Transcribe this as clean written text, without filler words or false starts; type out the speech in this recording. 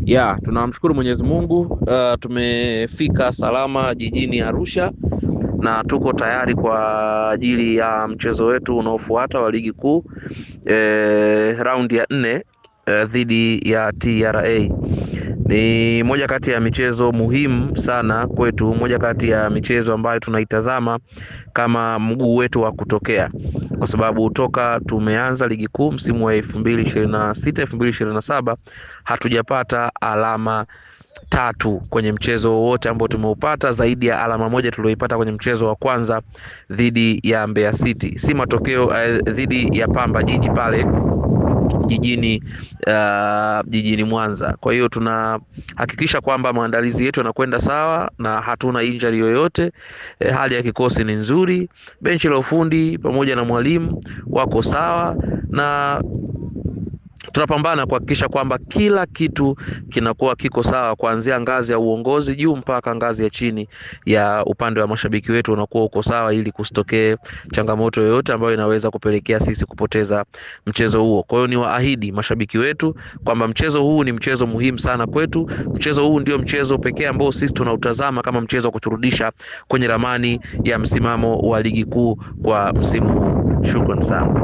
Ya, tunamshukuru Mwenyezi Mungu. Tumefika salama jijini Arusha na tuko tayari kwa ajili ya mchezo wetu unaofuata wa ligi kuu raundi ya 4 dhidi ya TRA. Ni moja kati ya michezo muhimu sana kwetu, moja kati ya michezo ambayo tunaitazama kama mguu wetu wa kutokea, kwa sababu toka tumeanza ligi kuu msimu wa 2026 2027 hatujapata alama tatu kwenye mchezo wowote ambao tumeupata, zaidi ya alama moja tulioipata kwenye mchezo wa kwanza dhidi ya Mbeya City, si matokeo dhidi ya Pamba Jiji pale jijini Mwanza. Kwa hiyo tunahakikisha kwamba maandalizi yetu yanakwenda sawa na hatuna injury yoyote. Hali ya kikosi ni nzuri, benchi la ufundi pamoja na mwalimu wako sawa, na tunapambana kuhakikisha kwamba kila kitu kinakuwa kiko sawa, kuanzia ngazi ya uongozi juu mpaka ngazi ya chini ya upande wa mashabiki wetu unakuwa uko sawa, ili kusitokee changamoto yoyote ambayo inaweza kupelekea sisi kupoteza mchezo huo. Kwa hiyo ni waahidi mashabiki wetu kwamba mchezo huu ni mchezo muhimu sana kwetu. Mchezo huu ndio mchezo pekee ambao sisi tunautazama kama mchezo wa kuturudisha kwenye ramani ya msimamo wa ligi kuu kwa msimu huu. Shukrani sana.